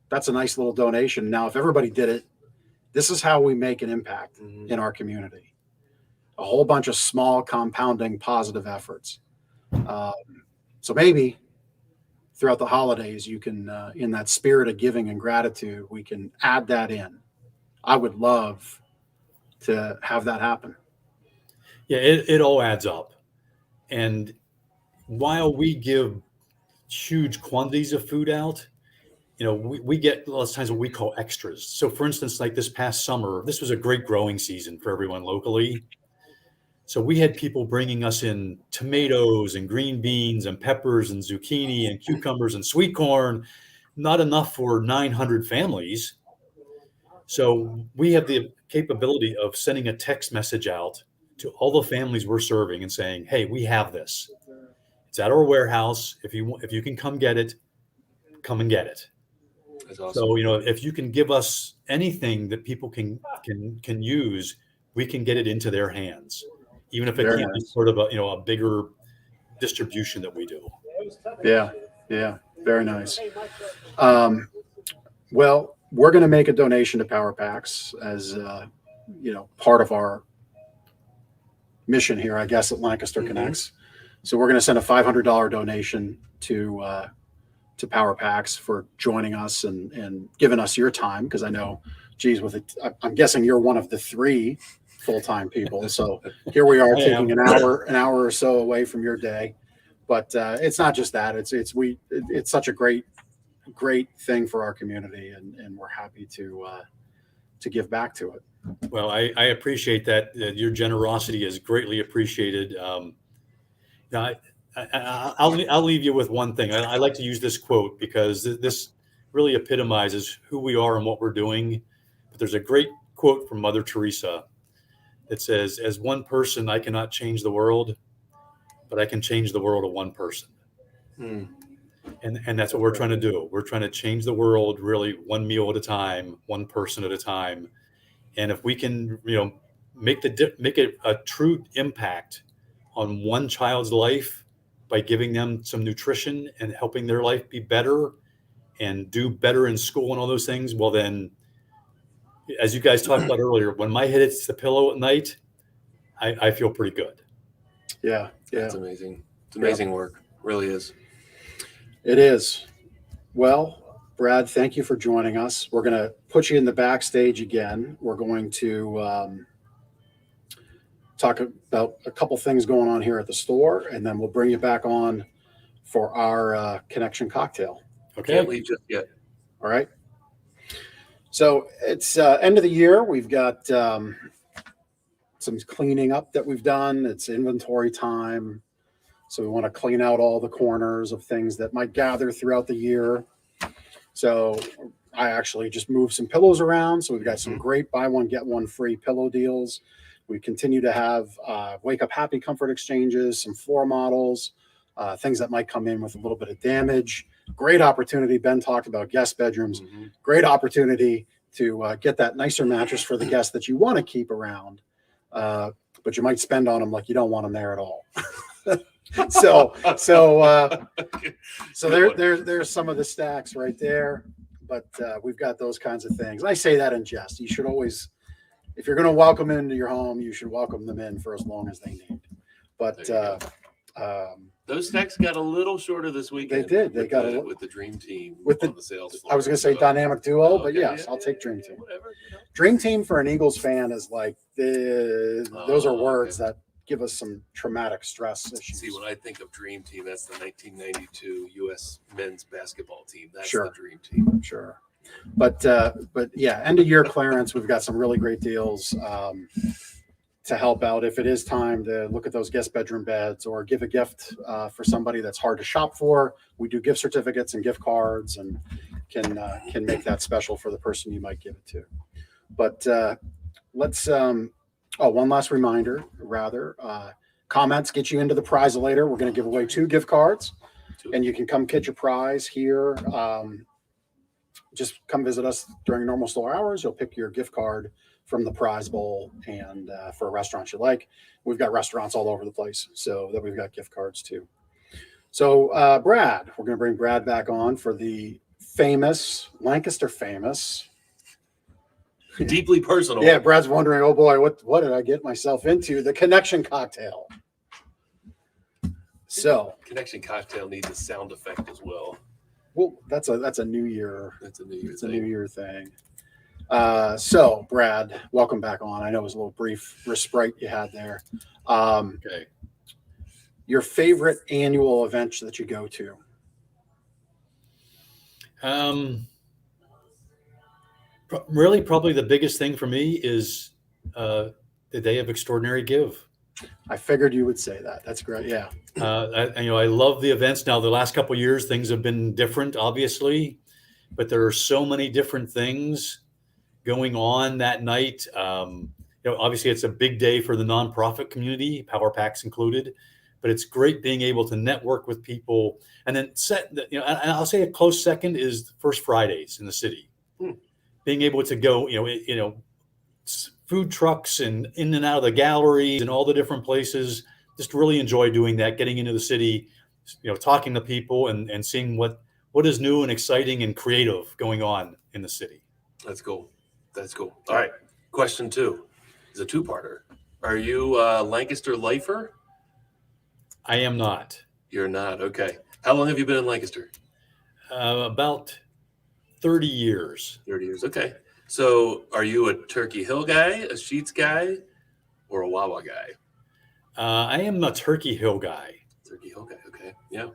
that's a nice little donation. Now, if everybody did it, this is how we make an impact in our community. A whole bunch of small compounding positive efforts. So maybe throughout the holidays, you can, in that spirit of giving and gratitude, we can add that in. I would love to have that happen. Yeah, it all adds up. And while we give huge quantities of food out, we get lots of times what we call extras. So for instance, like this past summer, this was a great growing season for everyone locally. So we had people bringing us in tomatoes and green beans and peppers and zucchini and cucumbers and sweet corn, not enough for 900 families. So we have the capability of sending a text message out to all the families we're serving and saying, hey, we have this. It's at our warehouse. If you can come get it, come and get it. That's awesome. So, if you can give us anything that people can use, we can get it into their hands, even if it can't be sort of a bigger distribution that we do. Yeah. Very nice. Well, we're going to make a donation to Power Packs as, part of our mission here, I guess, at Lancaster Connects. So we're going to send a $500 donation to Power Packs for joining us and giving us your time. Because I know, I'm guessing you're one of the 3 full-time people. So here we are taking an hour or so away from your day. But it's not just that. It's such a great thing for our community, and we're happy to give back to it. Well, I appreciate that. Your generosity is greatly appreciated. I'll leave you with one thing. I like to use this quote because this really epitomizes who we are and what we're doing. But there's a great quote from Mother Teresa that says, as one person, I cannot change the world, but I can change the world of one person. And that's what we're trying to do. We're trying to change the world really one meal at a time, one person at a time. And if we can, make a true impact on one child's life by giving them some nutrition and helping their life be better and do better in school and all those things, well then, as you guys talked about earlier, when my head hits the pillow at night, I feel pretty good. Yeah. That's amazing. It's amazing work. Really is. It is. Well, Brad, thank you for joining us. We're going to put you in the backstage again. We're going to talk about a couple things going on here at the store, and then we'll bring you back on for our connection cocktail. Okay. Can't leave just yet. All right. So it's end of the year. We've got some cleaning up that we've done. It's inventory time. So we want to clean out all the corners of things that might gather throughout the year. So I actually just moved some pillows around. So we've got some great buy one, get one free pillow deals. We continue to have Wake Up Happy comfort exchanges, some floor models, things that might come in with a little bit of damage. Great opportunity. Ben talked about guest bedrooms. Great opportunity to get that nicer mattress for the guests that you want to keep around, but you might spend on them like you don't want them there at all. So there's some of the stacks right there, but we've got those kinds of things. I say that in jest. You should always, if you're going to welcome into your home, you should welcome them in for as long as they need. But those stacks got a little shorter this weekend. They did. They got with the Dream Team with on the sales floor. I was going to say dynamic duo, but okay, yes, yeah, I'll take Dream Team. Whatever, Dream Team for an Eagles fan is like those are words that give us some traumatic stress issues. See, when I think of Dream Team, that's the 1992 U.S. men's basketball team. That's Sure. the Dream Team. Sure. But yeah, end of year clearance. We've got some really great deals to help out if it is time to look at those guest bedroom beds or give a gift for somebody that's hard to shop for. We do gift certificates and gift cards and can make that special for the person you might give it to. But let's one last reminder, comments get you into the prize later. We're going to give away 2 gift cards, and you can come get your prize here. Just come visit us during normal store hours. You'll pick your gift card from the prize bowl, and for a restaurant you like. We've got restaurants all over the place, so that we've got gift cards too. So Brad, we're going to bring Brad back on for the famous Lancaster famous. Deeply personal. Yeah, Brad's wondering, oh boy, what did I get myself into? The connection cocktail. So Connection cocktail needs a sound effect as well. Well, that's a new year. That's a new year. It's a new year thing. So Brad, welcome back on. I know it was a little brief respite you had there. Okay. Your favorite annual event that you go to? Really, probably the biggest thing for me is the Day of Extraordinary Give. I figured you would say that. That's great. Yeah. I love the events. Now, the last couple of years, things have been different, obviously, but there are so many different things going on that night. Obviously, it's a big day for the nonprofit community, Power Packs included, but it's great being able to network with people. And then and I'll say a close second is First Fridays in the city. Being able to go, food trucks and in and out of the galleries and all the different places. Just really enjoy doing that, getting into the city, talking to people and seeing what is new and exciting and creative going on in the city. That's cool. All right. Question 2 is a 2-parter. Are you a Lancaster lifer? I am not. You're not. Okay. How long have you been in Lancaster? About 30 years. 30 years. Okay. So are you a Turkey Hill guy, a Sheets guy, or a Wawa guy? I am a Turkey Hill guy. Turkey Hill guy. Okay. Yeah.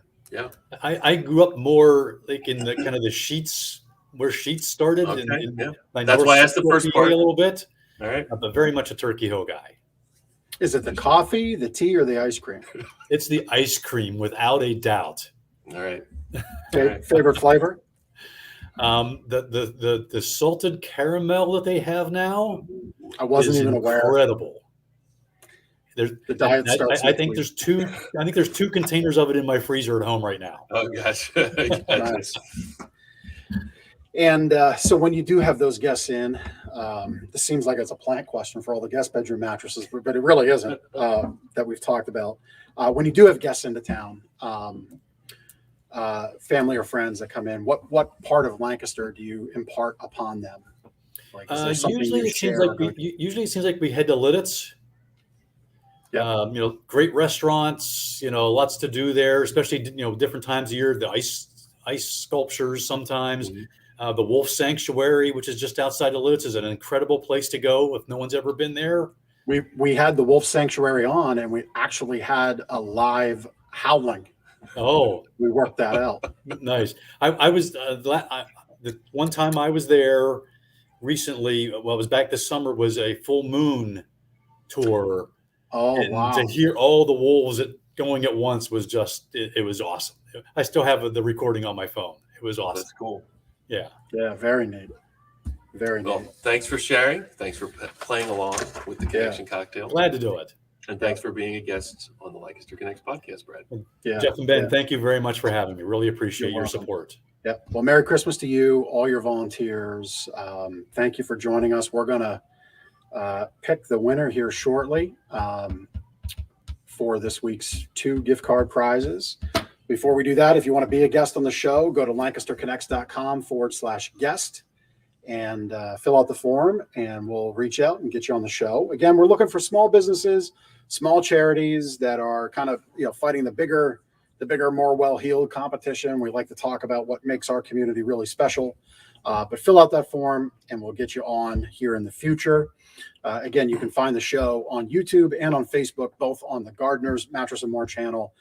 I grew up more like in the kind of the Sheets, where Sheets started. Okay. My That's why I asked the first part. A little bit. All right. But very much a Turkey Hill guy. Is it the coffee, the tea, or the ice cream? It's the ice cream, without a doubt. All right. Favorite flavor? The salted caramel that they have now. I wasn't even aware. Incredible. The diet starts. I think there's 2. I think there's 2 containers of it in my freezer at home right now. Oh gosh. Nice. And so when you do have those guests in, this seems like it's a plant question for all the guest bedroom mattresses, but it really isn't, that we've talked about. When you do have guests into town, family or friends that come in, what part of Lancaster do you impart upon them? Like, is there something usually it seems like we head to Lidditz. Yeah. Great restaurants, lots to do there, especially different times of year. The ice sculptures sometimes. Mhm. The Wolf Sanctuary, which is just outside of Lititz, is an incredible place to go if no one's ever been there. We had the Wolf Sanctuary on, and we actually had a live howling. Oh, We worked that out. nice. I was the one time I was there recently. Well, it was back this summer. Was a full moon tour, Oh, and wow. to hear all the wolves going at once was just it was awesome. I still have the recording on my phone. It was awesome. That's cool. Yeah. Yeah, very neat. Very Well, neat. thanks for sharing. Thanks for playing along with the Connection Cocktail. Glad to do it. And thanks for being a guest on the Lancaster Connects podcast, Brad. Yeah, Jeff and Ben, yeah. thank you very much for having me. Really appreciate You're your welcome. support. Yep. Well, Merry Christmas to you, all your volunteers. Thank you for joining us. We're going to pick the winner here shortly for this week's 2 gift card prizes. Before we do that, if you want to be a guest on the show, go to lancasterconnects.com/guest and fill out the form, and we'll reach out and get you on the show. Again, we're looking for small businesses, small charities that are kind of, fighting the bigger, more well-heeled competition. We like to talk about what makes our community really special. But fill out that form, and we'll get you on here in the future. Again, you can find the show on YouTube and on Facebook, both on the Gardeners Mattress and More channel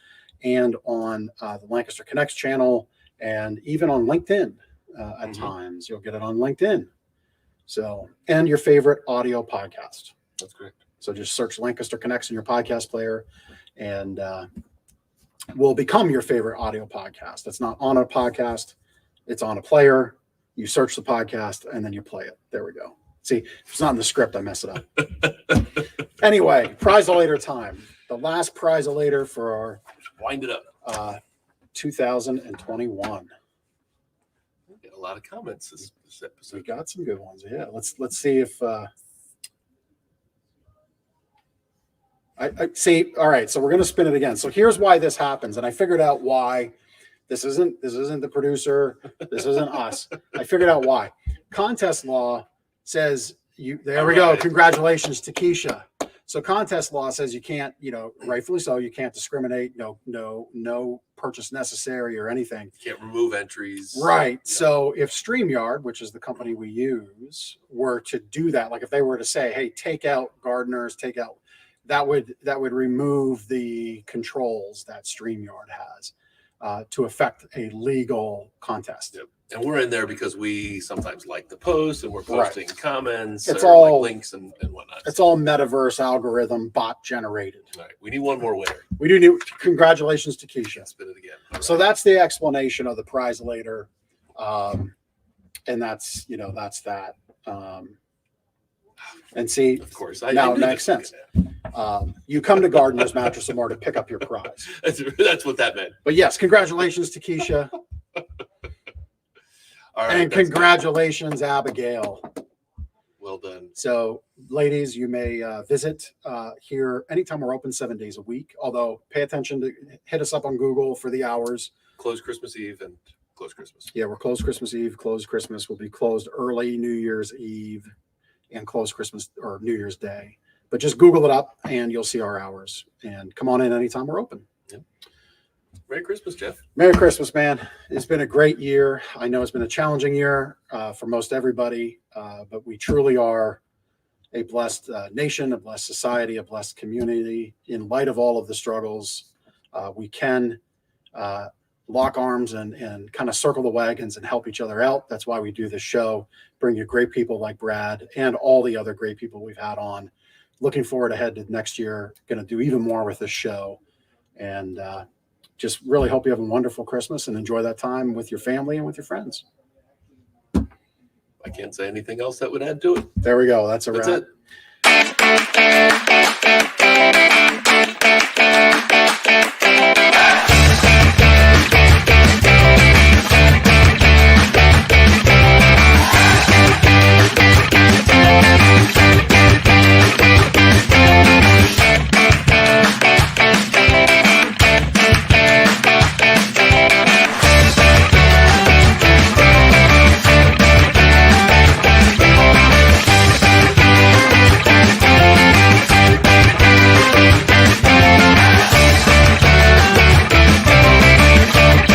and on the Lancaster Connects channel, and even on LinkedIn at times. You'll get it on LinkedIn. So, and your favorite audio podcast. That's correct. So just search Lancaster Connects in your podcast player, and will become your favorite audio podcast. It's not on a podcast. It's on a player. You search the podcast and then you play it. There we go. See, if it's not in the script, I mess it up. Anyway, prize-a-later time. The last prize-a-later for our Wind it up. 2021. We get a lot of comments this We episode. got some good ones. Yeah, let's see if I see. All right, so we're gonna spin it again. So here's why this happens, and I figured out why. This isn't the producer. This isn't us. I figured out why. Contest law says you. There we go. Congratulations to Keisha. So contest law says you can't, rightfully so, you can't discriminate. No purchase necessary or anything. You can't remove entries. Right. Yeah. So if StreamYard, which is the company we use, were to do that, like if they were to say, "Hey, take out gardeners, take out," that would remove the controls that StreamYard has to affect a legal contest. Yep. And we're in there because we sometimes like the post, and we're posting comments, It's or all- like links and whatnot. It's all metaverse algorithm bot generated. All right. We need one more winner. We do need congratulations to Keisha. Spin it again. All So right. that's the explanation of the prize later. And that's that. And see, Of course. Now I it knew makes this was sense. gonna You come to Gardeners Mattress and More to pick up your prize. happen. That's what that meant. But yes, congratulations to Keisha. All right. And that's good. congratulations, Abigail. Well done. So, ladies, you may visit here anytime we're open 7 days a week. Although, pay attention to hit us up on Google for the hours. Close Christmas Eve and close Christmas. Yeah, we're closed Christmas Eve, closed Christmas. We'll be closed early New Year's Eve and closed Christmas or New Year's Day. But just Google it up and you'll see our hours. And come on in anytime we're open. Merry Christmas, Jeff. Merry Christmas, man. It's been a great year. I know it's been a challenging year for most everybody, but we truly are a blessed nation, a blessed society, a blessed community. In light of all of the struggles, we can lock arms and kind of circle the wagons and help each other out. That's why we do this show, bring you great people like Brad and all the other great people we've had on. Looking forward ahead to next year, going to do even more with this show. And just really hope you have a wonderful Christmas and enjoy that time with your family and with your friends. I can't say anything else that would add to it. There we go. That's a That's wrap. it.